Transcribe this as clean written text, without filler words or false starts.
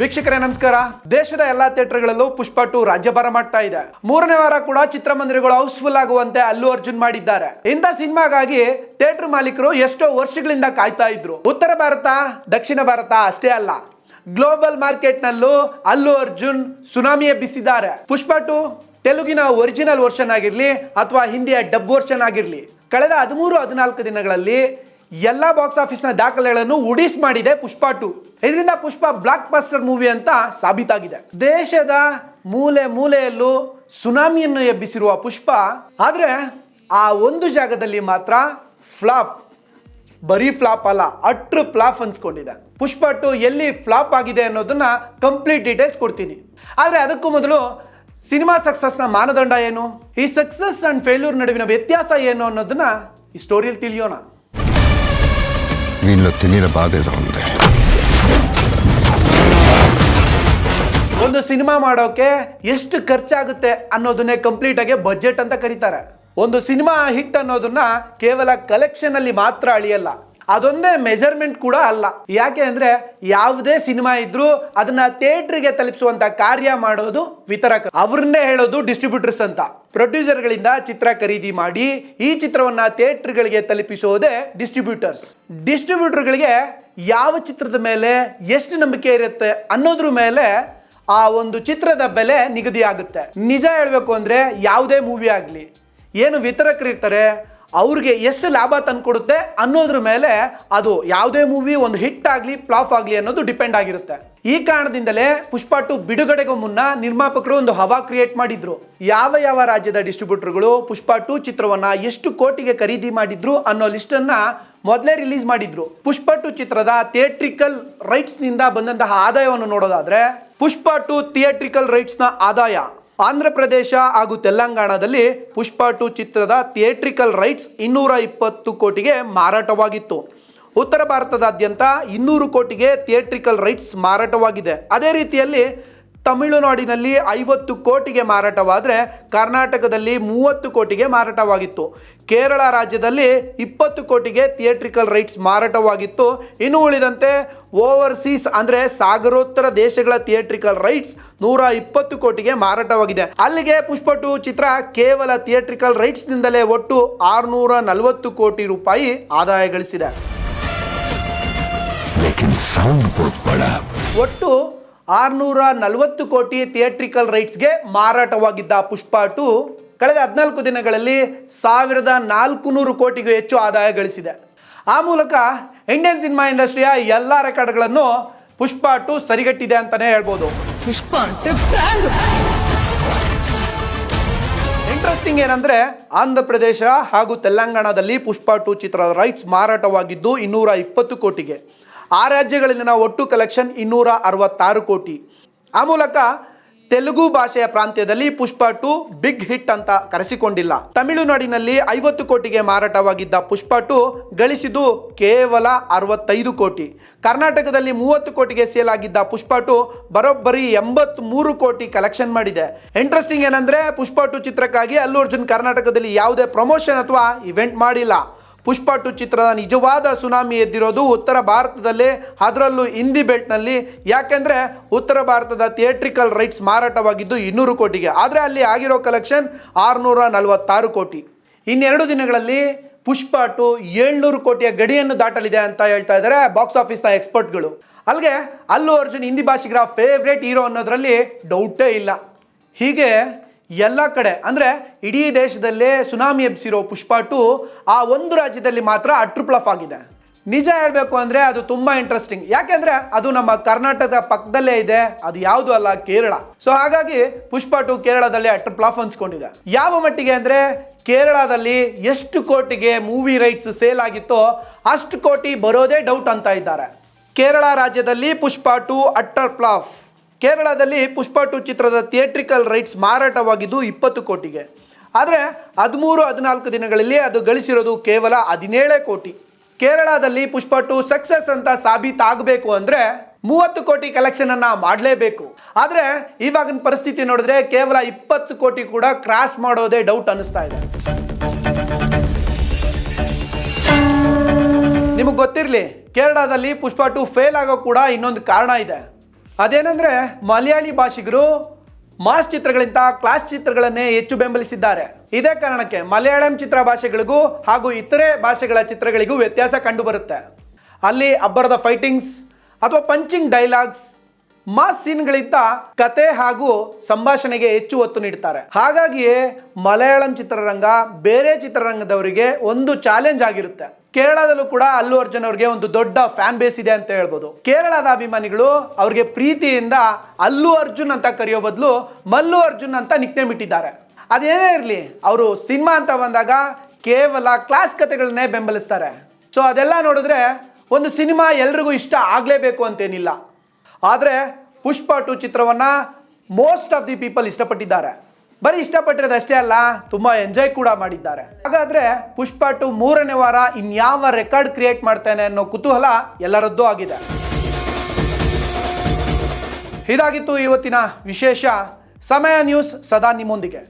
ವೀಕ್ಷಕರೇ ನಮಸ್ಕಾರ. ದೇಶದ ಎಲ್ಲಾ ಥಿಯೇಟರ್ಗಳಲ್ಲೂ ಪುಷ್ಪ 2 ರಾಜ್ಯಭಾರ ಮಾಡ್ತಾ ಇದೆ. ಮೂರನೇ ವಾರ ಕೂಡ ಚಿತ್ರಮಂದಿರಗಳು ಹೌಸ್ಫುಲ್ ಆಗುವಂತೆ ಅಲ್ಲು ಅರ್ಜುನ್ ಮಾಡಿದ್ದಾರೆ. ಇಂಥ ಸಿನಿಮಾಗಾಗಿ ಥಿಯೇಟರ್ ಮಾಲೀಕರು ಎಷ್ಟೋ ವರ್ಷಗಳಿಂದ ಕಾಯ್ತಾ ಇದ್ರು. ಉತ್ತರ ಭಾರತ, ದಕ್ಷಿಣ ಭಾರತ ಅಷ್ಟೇ ಅಲ್ಲ, ಗ್ಲೋಬಲ್ ಮಾರ್ಕೆಟ್ ನಲ್ಲೂ ಅಲ್ಲು ಅರ್ಜುನ್ ಸುನಾಮಿ ಎಬ್ಬಿಸಿದ್ದಾರೆ. ಪುಷ್ಪ 2 ತೆಲುಗಿನ ಒರಿಜಿನಲ್ ವರ್ಷನ್ ಆಗಿರ್ಲಿ ಅಥವಾ ಹಿಂದಿಯ ಡಬ್ ವರ್ಷನ್ ಆಗಿರ್ಲಿ, ಕಳೆದ 13-14 ದಿನಗಳಲ್ಲಿ ಎಲ್ಲಾ ಬಾಕ್ಸ್ ಆಫೀಸ್ ನ ದಾಖಲೆಗಳನ್ನು ಉಡಿಸ್ ಮಾಡಿದೆ ಪುಷ್ಪ 2. ಇದರಿಂದ ಪುಷ್ಪ ಬ್ಲಾಕ್ ಬಸ್ಟರ್ ಮೂವಿ ಅಂತ ಸಾಬೀತಾಗಿದೆ. ದೇಶದ ಮೂಲೆ ಮೂಲೆಯಲ್ಲೂ ಸುನಾಮಿಯನ್ನು ಎಬ್ಬಿಸಿರುವ ಪುಷ್ಪ, ಆದ್ರೆ ಆ ಒಂದು ಜಾಗದಲ್ಲಿ ಮಾತ್ರ ಫ್ಲಾಪ್, ಬರೀ ಫ್ಲಾಪ್ ಅಲ್ಲ, ಅಟ್ರು ಫ್ಲಾಪ್ ಅನ್ಸ್ಕೊಂಡಿದೆ. ಪುಷ್ಪ 2 ಎಲ್ಲಿ ಫ್ಲಾಪ್ ಆಗಿದೆ ಅನ್ನೋದನ್ನ ಕಂಪ್ಲೀಟ್ ಡೀಟೇಲ್ಸ್ ಕೊಡ್ತೀನಿ. ಆದ್ರೆ ಅದಕ್ಕೂ ಮೊದಲು ಸಿನಿಮಾ ಸಕ್ಸಸ್ನ ಮಾನದಂಡ ಏನು, ಈ ಸಕ್ಸಸ್ ಅಂಡ್ ಫೇಲ್ಯೂರ್ ನಡುವಿನ ವ್ಯತ್ಯಾಸ ಏನು ಅನ್ನೋದನ್ನ ಈ ಸ್ಟೋರಿಯಲ್ಲಿ ತಿಳಿಯೋಣ. వీళ్ళు తెలియని బాధేదో ఉంది. ಒಂದು ಸಿನಿಮಾ ಮಾಡೋಕೆ ಎಷ್ಟು ಖರ್ಚಾಗುತ್ತೆ ಅನ್ನೋದನ್ನೇ ಕಂಪ್ಲೀಟ್ ಆಗಿ ಬಜೆಟ್ ಅಂತ ಕರೀತಾರೆ. ಒಂದು ಸಿನಿಮಾ ಹಿಟ್ ಅನ್ನೋದನ್ನ ಕೇವಲ ಕಲೆಕ್ಷನ್ ಅಲ್ಲಿ ಮಾತ್ರ ಅಳಿಯಲ್ಲ, ಅದೊಂದೇ ಮೆಜರ್ಮೆಂಟ್ ಕೂಡ ಅಲ್ಲ. ಯಾಕೆ ಅಂದ್ರೆ ಯಾವುದೇ ಸಿನಿಮಾ ಇದ್ರೂ ಅದನ್ನ ಥಿಯೇಟರ್ಗೆ ತಲುಪಿಸುವಂತ ಕಾರ್ಯ ಮಾಡೋದು ವಿತರಕ, ಅವ್ರನ್ನೇ ಹೇಳೋದು ಡಿಸ್ಟ್ರಿಬ್ಯೂಟರ್ಸ್ ಅಂತ. ಪ್ರೊಡ್ಯೂಸರ್ಗಳಿಂದ ಚಿತ್ರ ಖರೀದಿ ಮಾಡಿ ಈ ಚಿತ್ರವನ್ನ ಥಿಯೇಟರ್ಗಳಿಗೆ ತಲುಪಿಸೋದೇ ಡಿಸ್ಟ್ರಿಬ್ಯೂಟರ್ಸ್. ಡಿಸ್ಟ್ರಿಬ್ಯೂಟರ್ಗಳಿಗೆ ಯಾವ ಚಿತ್ರದ ಮೇಲೆ ಎಷ್ಟು ನಂಬಿಕೆ ಇರುತ್ತೆ ಅನ್ನೋದ್ರ ಮೇಲೆ ಆ ಒಂದು ಚಿತ್ರದ ಬೆಲೆ ನಿಗದಿ ಆಗುತ್ತೆ. ನಿಜ ಹೇಳಬೇಕು ಅಂದ್ರೆ ಯಾವುದೇ ಮೂವಿ ಆಗಲಿ, ಏನು ವಿತರಕರು ಇರ್ತಾರೆ ಅವ್ರಿಗೆ ಎಷ್ಟು ಲಾಭ ತಂದುಕೊಡುತ್ತೆ ಅನ್ನೋದ್ರ ಮೇಲೆ ಅದು ಯಾವುದೇ ಮೂವಿ ಒಂದು ಹಿಟ್ ಆಗಲಿ ಫ್ಲಾಪ್ ಆಗಲಿ ಅನ್ನೋದು ಡಿಪೆಂಡ್ ಆಗಿರುತ್ತೆ. ಈ ಕಾರಣದಿಂದಲೇ ಪುಷ್ಪ 2 ಬಿಡುಗಡೆಗೂ ಮುನ್ನ ನಿರ್ಮಾಪಕರು ಒಂದು ಹವಾ ಕ್ರಿಯೇಟ್ ಮಾಡಿದ್ರು. ಯಾವ ರಾಜ್ಯದ ಡಿಸ್ಟ್ರಿಬ್ಯೂಟರ್ಗಳು ಪುಷ್ಪ 2 ಚಿತ್ರವನ್ನ ಎಷ್ಟು ಕೋಟಿಗೆ ಖರೀದಿ ಮಾಡಿದ್ರು ಅನ್ನೋ ಲಿಸ್ಟ್ ಅನ್ನ ಮೊದಲೇ ರಿಲೀಸ್ ಮಾಡಿದ್ರು. ಪುಷ್ಪ 2 ಚಿತ್ರದ ಥಿಯೇಟ್ರಿಕಲ್ ರೈಟ್ಸ್ ನಿಂದ ಬಂದಂತಹ ಆದಾಯವನ್ನು ನೋಡೋದಾದ್ರೆ, ಪುಷ್ಪ 2 ಥಿಯೇಟ್ರಿಕಲ್ ರೈಟ್ಸ್ ನ ಆದಾಯ ಆಂಧ್ರ ಪ್ರದೇಶ ಹಾಗೂ ತೆಲಂಗಾಣದಲ್ಲಿ ಪುಷ್ಪ 2 ಚಿತ್ರದ ಥಿಯೇಟ್ರಿಕಲ್ ರೈಟ್ಸ್ 220 ಕೋಟಿಗೆ ಮಾರಾಟವಾಗಿತ್ತು. ಉತ್ತರ ಭಾರತದಾದ್ಯಂತ 200 ಕೋಟಿಗೆ ಥಿಯೇಟ್ರಿಕಲ್ ರೈಟ್ಸ್ ಮಾರಾಟವಾಗಿದೆ. ಅದೇ ರೀತಿಯಲ್ಲಿ ತಮಿಳುನಾಡಿನಲ್ಲಿ 50 ಕೋಟಿಗೆ ಮಾರಾಟವಾದರೆ ಕರ್ನಾಟಕದಲ್ಲಿ 30 ಕೋಟಿಗೆ ಮಾರಾಟವಾಗಿತ್ತು. ಕೇರಳ ರಾಜ್ಯದಲ್ಲಿ 20 ಕೋಟಿಗೆ ಥಿಯೇಟ್ರಿಕಲ್ ರೈಟ್ಸ್ ಮಾರಾಟವಾಗಿತ್ತು. ಇನ್ನು ಉಳಿದಂತೆ ಓವರ್ಸೀಸ್ ಅಂದರೆ ಸಾಗರೋತ್ತರ ದೇಶಗಳ ಥಿಯೇಟ್ರಿಕಲ್ ರೈಟ್ಸ್ 120 ಕೋಟಿಗೆ ಮಾರಾಟವಾಗಿದೆ. ಅಲ್ಲಿಗೆ ಪುಷ್ಪ 2 ಚಿತ್ರ ಕೇವಲ ಥಿಯೇಟ್ರಿಕಲ್ ರೈಟ್ಸ್ನಿಂದಲೇ ಒಟ್ಟು 640 ಕೋಟಿ ರೂಪಾಯಿ ಆದಾಯ ಗಳಿಸಿದೆ. ಒಟ್ಟು 640 ಕೋಟಿ ಥಿಯೇಟ್ರಿಕಲ್ ರೈಟ್ಸ್ಗೆ ಮಾರಾಟವಾಗಿದ್ದ ಪುಷ್ಪ 2 ಕಳೆದ 14 ದಿನಗಳಲ್ಲಿ 1400 ಕೋಟಿಗೂ ಹೆಚ್ಚು ಆದಾಯ ಗಳಿಸಿದೆ. ಆ ಮೂಲಕ ಇಂಡಿಯನ್ ಸಿನಿಮಾ ಇಂಡಸ್ಟ್ರಿಯ ಎಲ್ಲ ರೆಕಾರ್ಡ್ಗಳನ್ನು ಪುಷ್ಪ 2 ಸರಿಗಟ್ಟಿದೆ ಅಂತಾನೆ ಹೇಳ್ಬೋದು. ಇಂಟ್ರೆಸ್ಟಿಂಗ್ ಏನಂದ್ರೆ, ಆಂಧ್ರ ಪ್ರದೇಶ ಹಾಗೂ ತೆಲಂಗಾಣದಲ್ಲಿ ಪುಷ್ಪ 2 ಚಿತ್ರದ ರೈಟ್ಸ್ ಮಾರಾಟವಾಗಿದ್ದು 220 ಕೋಟಿಗೆ. ಆ ರಾಜ್ಯಗಳಲ್ಲಿನ ಒಟ್ಟು ಕಲೆಕ್ಷನ್ 266 ಕೋಟಿ. ಆ ಮೂಲಕ ತೆಲುಗು ಭಾಷೆಯ ಪ್ರಾಂತ್ಯದಲ್ಲಿ ಪುಷ್ಪ 2 ಬಿಗ್ ಹಿಟ್ ಅಂತ ಕರೆಸಿಕೊಂಡಿಲ್ಲ. ತಮಿಳುನಾಡಿನಲ್ಲಿ 50 ಕೋಟಿಗೆ ಮಾರಾಟವಾಗಿದ್ದ ಪುಷ್ಪ 2 ಗಳಿಸಿದ್ದು ಕೇವಲ 65 ಕೋಟಿ. ಕರ್ನಾಟಕದಲ್ಲಿ 30 ಕೋಟಿಗೆ ಸೇಲ್ ಆಗಿದ್ದ ಪುಷ್ಪ 2 ಬರೋಬ್ಬರಿ 83 ಕೋಟಿ ಕಲೆಕ್ಷನ್ ಮಾಡಿದೆ. ಇಂಟ್ರೆಸ್ಟಿಂಗ್ ಏನಂದ್ರೆ, ಪುಷ್ಪ 2 ಚಿತ್ರಕ್ಕಾಗಿ ಅಲ್ಲು ಅರ್ಜುನ್ ಕರ್ನಾಟಕದಲ್ಲಿ ಯಾವುದೇ ಪ್ರಮೋಷನ್ ಅಥವಾ ಇವೆಂಟ್ ಮಾಡಿಲ್ಲ. ಪುಷ್ಪ 2 ಚಿತ್ರದ ನಿಜವಾದ ಸುನಾಮಿ ಎದ್ದಿರೋದು ಉತ್ತರ ಭಾರತದಲ್ಲೇ, ಅದರಲ್ಲೂ ಹಿಂದಿ ಬೆಲ್ಟ್ನಲ್ಲಿ. ಯಾಕೆಂದ್ರೆ ಉತ್ತರ ಭಾರತದ ಥಿಯೇಟ್ರಿಕಲ್ ರೈಟ್ಸ್ ಮಾರಾಟವಾಗಿದ್ದು 200 ಕೋಟಿಗೆ, ಆದರೆ ಅಲ್ಲಿ ಆಗಿರೋ ಕಲೆಕ್ಷನ್ 646 ಕೋಟಿ. ಇನ್ನೆರಡು ದಿನಗಳಲ್ಲಿ ಪುಷ್ಪ 2 700 ಕೋಟಿಯ ಗಡಿಯನ್ನು ದಾಟಲಿದೆ ಅಂತ ಹೇಳ್ತಾ ಇದ್ದಾರೆ ಬಾಕ್ಸ್ ಆಫೀಸ್ನ ಎಕ್ಸ್ಪರ್ಟ್ಗಳು. ಅಲ್ಲಿಗೆ ಅಲ್ಲು ಅರ್ಜುನ್ ಹಿಂದಿ ಭಾಷಿಗರ ಫೇವ್ರೇಟ್ ಹೀರೋ ಅನ್ನೋದ್ರಲ್ಲಿ ಡೌಟೇ ಇಲ್ಲ. ಹೀಗೆ ಎಲ್ಲ ಕಡೆ ಅಂದರೆ ಇಡೀ ದೇಶದಲ್ಲೇ ಸುನಾಮಿ ಎಬ್ಸಿರೋ ಪುಷ್ಪ 2 ಆ ಒಂದು ರಾಜ್ಯದಲ್ಲಿ ಮಾತ್ರ ಅಟ್ರು ಫ್ಲಾಪ್ ಆಗಿದೆ. ನಿಜ ಹೇಳಬೇಕು ಅಂದರೆ ಅದು ತುಂಬ ಇಂಟ್ರೆಸ್ಟಿಂಗ್. ಯಾಕೆಂದರೆ ಅದು ನಮ್ಮ ಕರ್ನಾಟಕದ ಪಕ್ಕದಲ್ಲೇ ಇದೆ, ಅದು ಯಾವುದು ಅಲ್ಲ, ಕೇರಳ. ಸೊ ಹಾಗಾಗಿ ಪುಷ್ಪ 2 ಕೇರಳದಲ್ಲಿ ಅಟ್ರು ಫ್ಲಾಪ್ ಅನ್ಸ್ಕೊಂಡಿದೆ. ಯಾವ ಮಟ್ಟಿಗೆ ಅಂದರೆ, ಕೇರಳದಲ್ಲಿ ಎಷ್ಟು ಕೋಟಿಗೆ ಮೂವಿ ರೈಟ್ಸ್ ಸೇಲ್ ಆಗಿತ್ತೋ ಅಷ್ಟು ಕೋಟಿ ಬರೋದೇ ಡೌಟ್ ಅಂತ ಇದ್ದಾರೆ. ಕೇರಳ ರಾಜ್ಯದಲ್ಲಿ ಪುಷ್ಪ 2 ಅಟ್ರ್ ಫ್ಲಾಪ್. ಕೇರಳದಲ್ಲಿ ಪುಷ್ಪ 2 ಚಿತ್ರದ ಥಿಯೇಟ್ರಿಕಲ್ ರೈಟ್ಸ್ ಮಾರಾಟವಾಗಿದ್ದು 20 ಕೋಟಿಗೆ, ಆದರೆ 13-14 ದಿನಗಳಲ್ಲಿ ಅದು ಗಳಿಸಿರೋದು ಕೇವಲ 17 ಕೋಟಿ. ಕೇರಳದಲ್ಲಿ ಪುಷ್ಪ 2 ಸಕ್ಸಸ್ ಅಂತ ಸಾಬೀತಾಗಬೇಕು ಅಂದರೆ 30 ಕೋಟಿ ಕಲೆಕ್ಷನ್ ಅನ್ನ ಮಾಡಲೇಬೇಕು. ಆದರೆ ಇವಾಗಿನ ಪರಿಸ್ಥಿತಿ ನೋಡಿದ್ರೆ ಕೇವಲ 20 ಕೋಟಿ ಕೂಡ ಕ್ರಾಸ್ ಮಾಡೋದೇ ಡೌಟ್ ಅನ್ನಿಸ್ತಾ ಇದೆ. ನಿಮಗೆ ಗೊತ್ತಿರಲಿ, ಕೇರಳದಲ್ಲಿ ಪುಷ್ಪ 2 ಫೇಲ್ ಆಗೋ ಕೂಡ ಇನ್ನೊಂದು ಕಾರಣ ಇದೆ. ಅದೇನೆಂದ್ರೆ ಮಲಯಾಳಿ ಭಾಷಿಗರು ಮಾಸ್ ಚಿತ್ರಗಳಿಂದ ಕ್ಲಾಸ್ ಚಿತ್ರಗಳನ್ನೇ ಹೆಚ್ಚು ಬೆಂಬಲಿಸಿದ್ದಾರೆ. ಇದೇ ಕಾರಣಕ್ಕೆ ಮಲಯಾಳಂ ಚಿತ್ರ ಭಾಷೆಗಳಿಗೂ ಹಾಗೂ ಇತರೆ ಭಾಷೆಗಳ ಚಿತ್ರಗಳಿಗೂ ವ್ಯತ್ಯಾಸ ಕಂಡು ಬರುತ್ತೆ. ಅಲ್ಲಿ ಅಬ್ಬರದ ಫೈಟಿಂಗ್ಸ್ ಅಥವಾ ಪಂಚಿಂಗ್ ಡೈಲಾಗ್ಸ್, ಮಾಸ್ ಸೀನ್ಗಳಿಂದ ಕತೆ ಹಾಗೂ ಸಂಭಾಷಣೆಗೆ ಹೆಚ್ಚು ಒತ್ತು ನೀಡುತ್ತಾರೆ. ಹಾಗಾಗಿಯೇ ಮಲಯಾಳಂ ಚಿತ್ರರಂಗ ಬೇರೆ ಚಿತ್ರರಂಗದವರಿಗೆ ಒಂದು ಚಾಲೆಂಜ್ ಆಗಿರುತ್ತೆ. ಕೇರಳದಲ್ಲೂ ಕೂಡ ಅಲ್ಲು ಅರ್ಜುನ್ ಅವ್ರಿಗೆ ಒಂದು ದೊಡ್ಡ ಫ್ಯಾನ್ ಬೇಸ್ ಇದೆ ಅಂತ ಹೇಳ್ಬೋದು. ಕೇರಳದ ಅಭಿಮಾನಿಗಳು ಅವ್ರಿಗೆ ಪ್ರೀತಿಯಿಂದ ಅಲ್ಲು ಅರ್ಜುನ್ ಅಂತ ಕರೆಯೋ ಬದಲು ಮಲ್ಲು ಅರ್ಜುನ್ ಅಂತ ನಿಕ್ನೇಮ್ ಇಟ್ಟಿದ್ದಾರೆ. ಅದೇನೇ ಇರಲಿ, ಅವರು ಸಿನಿಮಾ ಅಂತ ಬಂದಾಗ ಕೇವಲ ಕ್ಲಾಸ್ ಕಥೆಗಳನ್ನೇ ಬೆಂಬಲಿಸ್ತಾರೆ. ಸೊ ಅದೆಲ್ಲ ನೋಡಿದ್ರೆ ಒಂದು ಸಿನಿಮಾ ಎಲ್ರಿಗೂ ಇಷ್ಟ ಆಗಲೇಬೇಕು ಅಂತೇನಿಲ್ಲ. ಆದರೆ ಪುಷ್ಪ 2 ಚಿತ್ರವನ್ನು ಮೋಸ್ಟ್ ಆಫ್ ದಿ ಪೀಪಲ್ ಇಷ್ಟಪಟ್ಟಿದ್ದಾರೆ. ಬರೀ ಇಷ್ಟಪಟ್ಟಿರೋದಷ್ಟೇ ಅಲ್ಲ, ತುಂಬ ಎಂಜಾಯ್ ಕೂಡ ಮಾಡಿದ್ದಾರೆ. ಹಾಗಾದರೆ ಪುಷ್ಪ 2 3ನೇ ವಾರ ಇನ್ಯಾವ ರೆಕಾರ್ಡ್ ಕ್ರಿಯೇಟ್ ಮಾಡ್ತಾನೆ ಅನ್ನೋ ಕುತೂಹಲ ಎಲ್ಲರದ್ದೂ ಆಗಿದೆ. ಇದಾಗಿತ್ತು ಇವತ್ತಿನ ವಿಶೇಷ. ಸಮಯ ನ್ಯೂಸ್ ಸದಾ ನಿಮ್ಮೊಂದಿಗೆ.